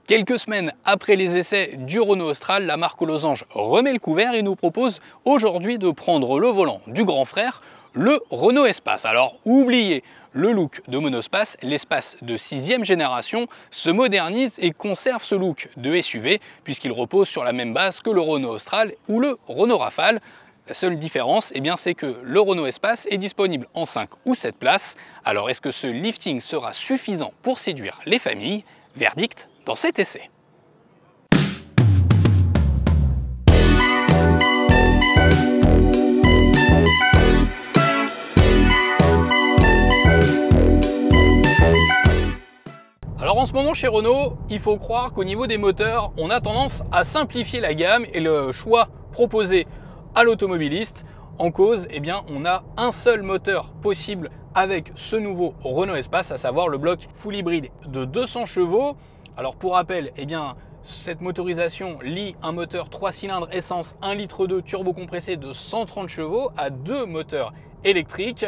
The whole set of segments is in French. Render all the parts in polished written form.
Quelques semaines après les essais du Renault Austral, la marque aux losanges remet le couvert et nous propose aujourd'hui de prendre le volant du grand frère, le Renault Espace. Alors oubliez le look de monospace, l'Espace de 6e génération se modernise et conserve ce look de SUV puisqu'il repose sur la même base que le Renault Austral ou le Renault Rafale. La seule différence, c'est que le Renault Espace est disponible en 5 ou 7 places. Alors est-ce que ce lifting sera suffisant pour séduire les familles? Verdict dans cet essai. Alors en ce moment chez Renault, il faut croire qu'au niveau des moteurs, on a tendance à simplifier la gamme et le choix proposé à l'automobiliste en cause, on a un seul moteur possible avec ce nouveau Renault Espace, à savoir le bloc full hybride de 200 chevaux. Alors pour rappel, cette motorisation lie un moteur 3 cylindres essence 1,2 litre turbo compressé de 130 chevaux à deux moteurs électriques.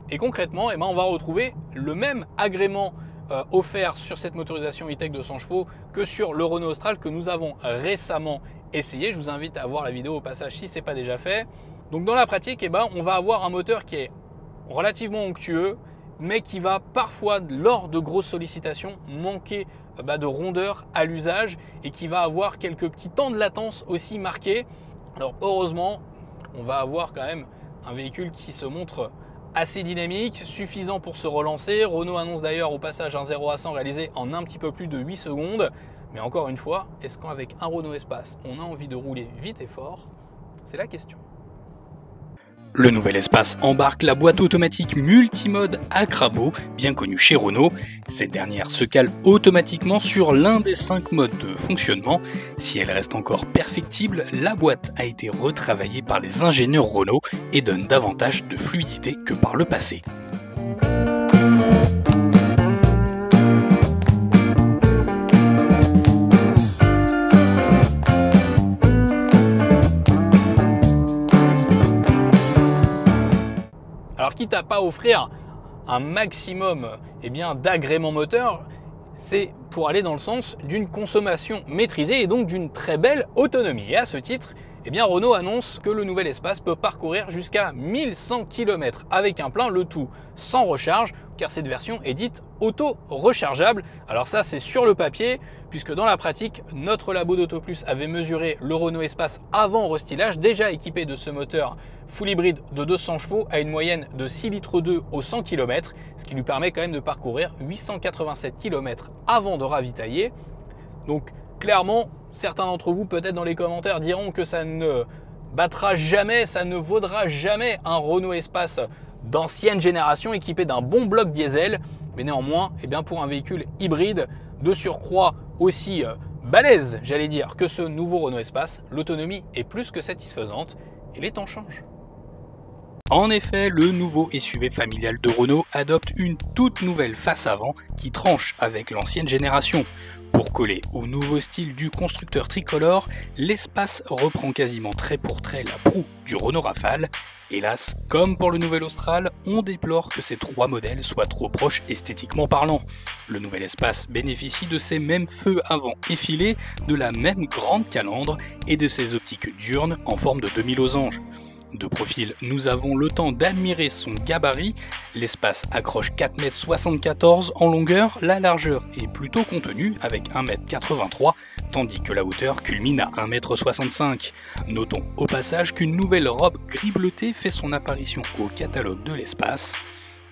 Et concrètement, on va retrouver le même agrément offert sur cette motorisation e-tech 200 chevaux que sur le Renault Austral que nous avons récemment essayé. Je vous invite à voir la vidéo au passage si ce n'est pas déjà fait. Donc dans la pratique, on va avoir un moteur qui est relativement onctueux, mais qui va parfois, lors de grosses sollicitations, manquer de rondeur à l'usage et qui va avoir quelques petits temps de latence aussi marqués. Alors heureusement, on va avoir quand même un véhicule qui se montre assez dynamique, suffisant pour se relancer. Renault annonce d'ailleurs au passage un 0 à 100 réalisé en un petit peu plus de 8 secondes. Mais encore une fois, est-ce qu'avec un Renault Espace, on a envie de rouler vite et fort? C'est la question. Le nouvel Espace embarque la boîte automatique multimode Acrabo, bien connue chez Renault. Cette dernière se cale automatiquement sur l'un des 5 modes de fonctionnement. Si elle reste encore perfectible, la boîte a été retravaillée par les ingénieurs Renault et donne davantage de fluidité que par le passé. Alors quitte à pas offrir un maximum d'agrément moteur, c'est pour aller dans le sens d'une consommation maîtrisée et donc d'une très belle autonomie. Et à ce titre, Renault annonce que le nouvel Espace peut parcourir jusqu'à 1100 km avec un plein, le tout sans recharge, car cette version est dite auto-rechargeable. Alors ça, c'est sur le papier, puisque dans la pratique, notre labo d'AutoPlus avait mesuré le Renault Espace avant restylage, déjà équipé de ce moteur full hybride de 200 chevaux à une moyenne de 6,2 litres au 100 km, ce qui lui permet quand même de parcourir 887 km avant de ravitailler. Donc clairement, certains d'entre vous, peut-être dans les commentaires, diront que ça ne battra jamais, ça ne vaudra jamais un Renault Espace d'ancienne génération équipé d'un bon bloc diesel. Mais néanmoins, pour un véhicule hybride de surcroît aussi balèze, j'allais dire, que ce nouveau Renault Espace, l'autonomie est plus que satisfaisante et les temps changent. En effet, le nouveau SUV familial de Renault adopte une toute nouvelle face avant qui tranche avec l'ancienne génération. Pour coller au nouveau style du constructeur tricolore, l'Espace reprend quasiment trait pour trait la proue du Renault Rafale. Hélas, comme pour le nouvel Austral, on déplore que ces trois modèles soient trop proches esthétiquement parlant. Le nouvel Espace bénéficie de ces mêmes feux avant effilés, de la même grande calandre et de ses optiques diurnes en forme de demi-losange. De profil, nous avons le temps d'admirer son gabarit. L'Espace accroche 4,74 m en longueur, la largeur est plutôt contenue avec 1,83 m, tandis que la hauteur culmine à 1,65 m. Notons au passage qu'une nouvelle robe gris bleuté fait son apparition au catalogue de l'Espace.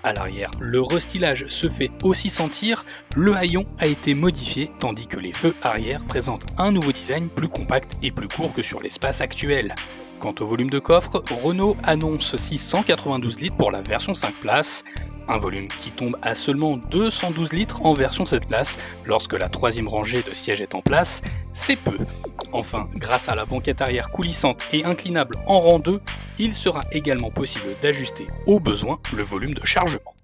À l'arrière, le restylage se fait aussi sentir, le haillon a été modifié tandis que les feux arrière présentent un nouveau design plus compact et plus court que sur l'Espace actuel. Quant au volume de coffre, Renault annonce 692 litres pour la version 5 places, un volume qui tombe à seulement 212 litres en version 7 places lorsque la troisième rangée de sièges est en place, c'est peu. Enfin, grâce à la banquette arrière coulissante et inclinable en rang 2, il sera également possible d'ajuster au besoin le volume de chargement.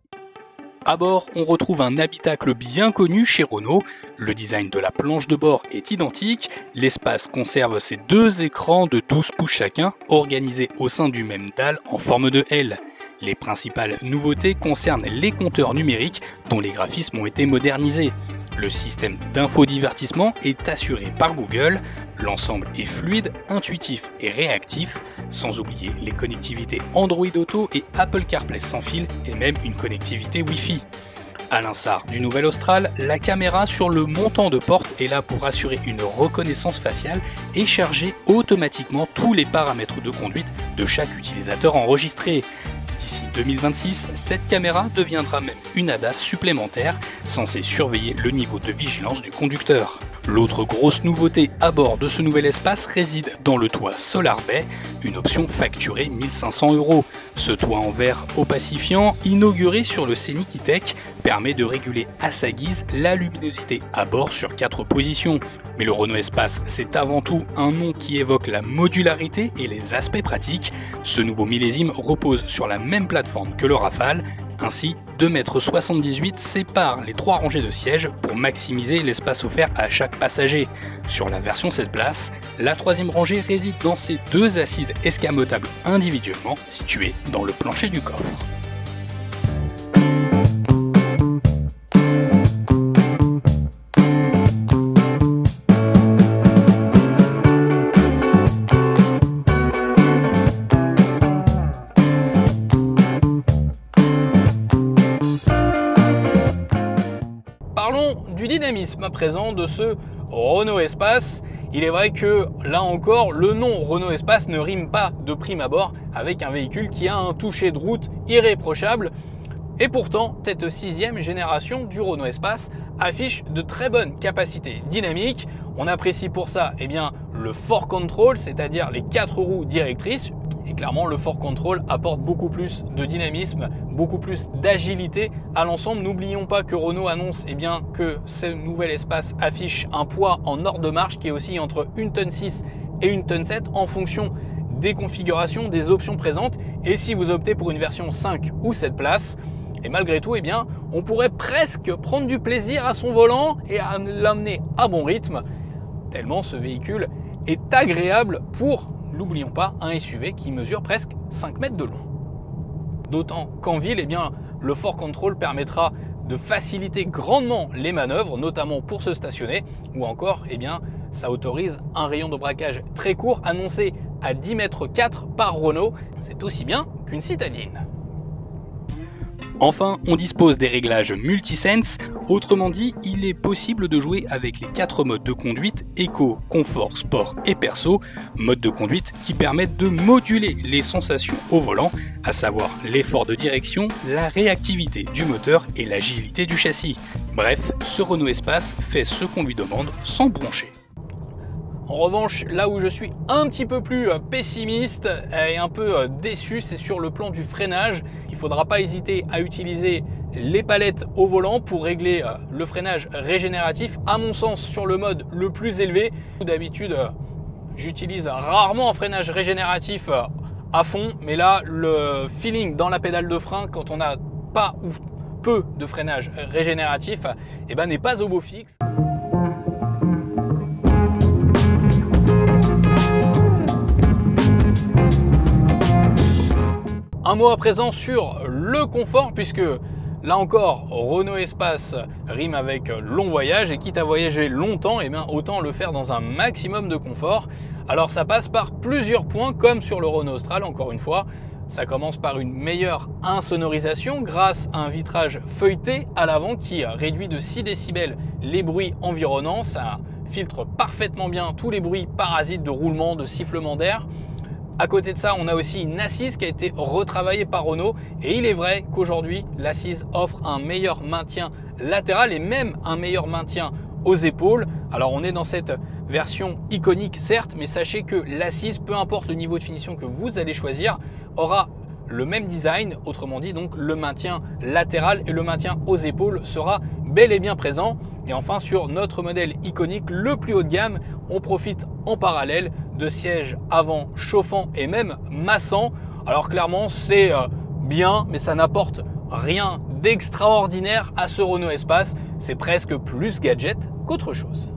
À bord, on retrouve un habitacle bien connu chez Renault. Le design de la planche de bord est identique. L'Espace conserve ses deux écrans de 12 pouces chacun, organisés au sein du même dalle en forme de L. Les principales nouveautés concernent les compteurs numériques dont les graphismes ont été modernisés. Le système d'infodivertissement est assuré par Google, l'ensemble est fluide, intuitif et réactif, sans oublier les connectivités Android Auto et Apple CarPlay sans fil et même une connectivité Wi-Fi. À l'instar du nouvel Austral, la caméra sur le montant de porte est là pour assurer une reconnaissance faciale et charger automatiquement tous les paramètres de conduite de chaque utilisateur enregistré. D'ici 2026, cette caméra deviendra même une ADAS supplémentaire censée surveiller le niveau de vigilance du conducteur. L'autre grosse nouveauté à bord de ce nouvel espace réside dans le toit Solar Bay, une option facturée 1 500 €. Ce toit en verre opacifiant, inauguré sur le Scenic E-Tech, permet de réguler à sa guise la luminosité à bord sur 4 positions. Mais le Renault Espace, c'est avant tout un nom qui évoque la modularité et les aspects pratiques. Ce nouveau millésime repose sur la même plateforme que le Rafale. Ainsi, 2,78 m séparent les 3 rangées de sièges pour maximiser l'espace offert à chaque passager. Sur la version 7 places, la 3e rangée réside dans ces 2 assises escamotables individuellement situées dans le plancher du coffre. Parlons du dynamisme à présent de ce Renault Espace. Il est vrai que là encore, le nom Renault Espace ne rime pas de prime abord avec un véhicule qui a un toucher de route irréprochable. Et pourtant, cette 6e génération du Renault Espace affiche de très bonnes capacités dynamiques. On apprécie pour ça le 4Control, c'est-à-dire les 4 roues directrices. Et clairement, le 4Control apporte beaucoup plus de dynamisme, beaucoup plus d'agilité à l'ensemble. N'oublions pas que Renault annonce que ce nouvel espace affiche un poids en hors de marche qui est aussi entre 1,6 tonne et 1,7 tonne en fonction des configurations, des options présentes. Et si vous optez pour une version 5 ou 7 places, et malgré tout, on pourrait presque prendre du plaisir à son volant et à l'amener à bon rythme, tellement ce véhicule est agréable pour, n'oublions pas, un SUV qui mesure presque 5 mètres de long. D'autant qu'en ville, le 4Control permettra de faciliter grandement les manœuvres, notamment pour se stationner, ou encore, ça autorise un rayon de braquage très court, annoncé à 10,4 mètres par Renault. C'est aussi bien qu'une citadine. Enfin, on dispose des réglages multisense, autrement dit, il est possible de jouer avec les 4 modes de conduite éco, confort, sport et perso, modes de conduite qui permettent de moduler les sensations au volant, à savoir l'effort de direction, la réactivité du moteur et l'agilité du châssis. Bref, ce Renault Espace fait ce qu'on lui demande sans broncher. En revanche, là où je suis un petit peu plus pessimiste et un peu déçu, c'est sur le plan du freinage. Il ne faudra pas hésiter à utiliser les palettes au volant pour régler le freinage régénératif, à mon sens sur le mode le plus élevé. D'habitude, j'utilise rarement un freinage régénératif à fond, mais là, le feeling dans la pédale de frein, quand on n'a pas ou peu de freinage régénératif, n'est pas au beau fixe. Un mot à présent sur le confort, puisque là encore, Renault Espace rime avec long voyage, et quitte à voyager longtemps, autant le faire dans un maximum de confort. Alors ça passe par plusieurs points, comme sur le Renault Austral, encore une fois. Ça commence par une meilleure insonorisation grâce à un vitrage feuilleté à l'avant qui réduit de 6 décibels les bruits environnants. Ça filtre parfaitement bien tous les bruits parasites de roulement, de sifflement d'air. À côté de ça, on a aussi une assise qui a été retravaillée par Renault, et il est vrai qu'aujourd'hui, l'assise offre un meilleur maintien latéral et même un meilleur maintien aux épaules. Alors on est dans cette version iconique certes, mais sachez que l'assise, peu importe le niveau de finition que vous allez choisir, aura le même design, autrement dit donc le maintien latéral et le maintien aux épaules sera bel et bien présent. Et enfin, sur notre modèle iconique le plus haut de gamme, on profite en parallèle de sièges avant chauffants et même massants. Alors clairement, c'est bien, mais ça n'apporte rien d'extraordinaire à ce Renault Espace. C'est presque plus gadget qu'autre chose.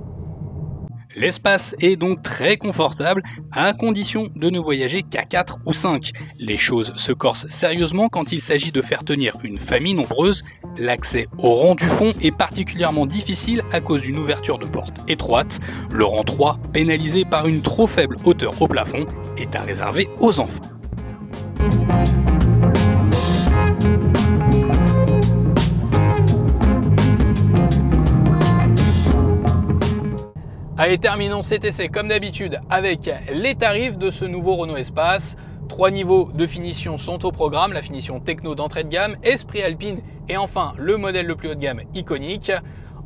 L'espace est donc très confortable à condition de ne voyager qu'à 4 ou 5. Les choses se corsent sérieusement quand il s'agit de faire tenir une famille nombreuse. L'accès au rang du fond est particulièrement difficile à cause d'une ouverture de porte étroite. Le rang 3, pénalisé par une trop faible hauteur au plafond, est à réserver aux enfants. Allez, terminons cet essai comme d'habitude avec les tarifs de ce nouveau Renault Espace. 3 niveaux de finition sont au programme, la finition techno d'entrée de gamme, Esprit Alpine et enfin le modèle le plus haut de gamme Iconic.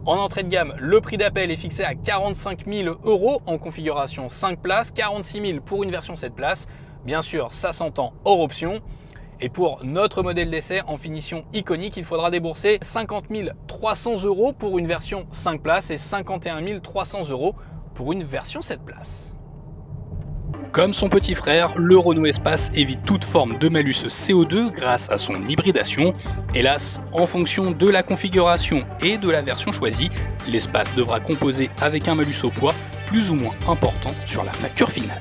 En entrée de gamme, le prix d'appel est fixé à 45 000 € en configuration 5 places, 46 000 pour une version 7 places. Bien sûr, ça s'entend hors option. Et pour notre modèle d'essai en finition Iconic, il faudra débourser 50 300 € pour une version 5 places et 51 300 € pour une version 7 places. Comme son petit frère, le Renault Espace évite toute forme de malus CO2 grâce à son hybridation. Hélas, en fonction de la configuration et de la version choisie, l'Espace devra composer avec un malus au poids plus ou moins important sur la facture finale.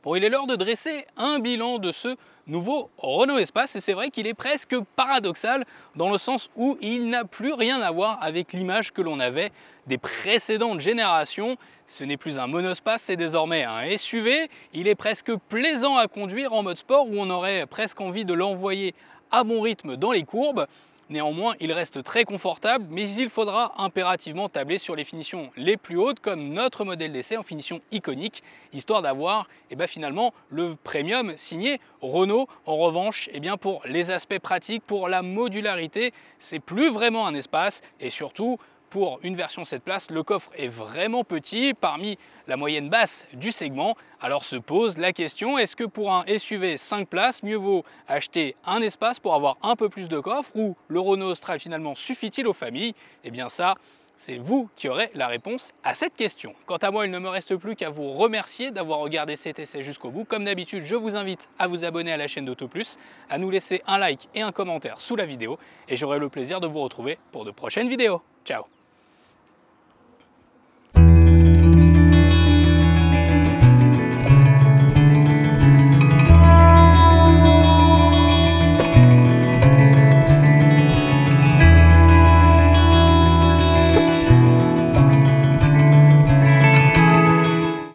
Bon, il est l'heure de dresser un bilan de ce nouveau Renault Espace et c'est vrai qu'il est presque paradoxal dans le sens où il n'a plus rien à voir avec l'image que l'on avait des précédentes générations. Ce n'est plus un monospace, c'est désormais un SUV. Il est presque plaisant à conduire en mode sport où on aurait presque envie de l'envoyer à bon rythme dans les courbes. Néanmoins, il reste très confortable, mais il faudra impérativement tabler sur les finitions les plus hautes, comme notre modèle d'essai en finition Iconic, histoire d'avoir finalement le premium signé Renault. En revanche, pour les aspects pratiques, pour la modularité, c'est plus vraiment un espace et surtout, pour une version 7 places, le coffre est vraiment petit parmi la moyenne basse du segment. Alors se pose la question, est-ce que pour un SUV 5 places, mieux vaut acheter un espace pour avoir un peu plus de coffre ou le Renault Austral finalement suffit-il aux familles? Eh bien ça, c'est vous qui aurez la réponse à cette question. Quant à moi, il ne me reste plus qu'à vous remercier d'avoir regardé cet essai jusqu'au bout. Comme d'habitude, je vous invite à vous abonner à la chaîne d'Auto Plus, à nous laisser un like et un commentaire sous la vidéo et j'aurai le plaisir de vous retrouver pour de prochaines vidéos. Ciao!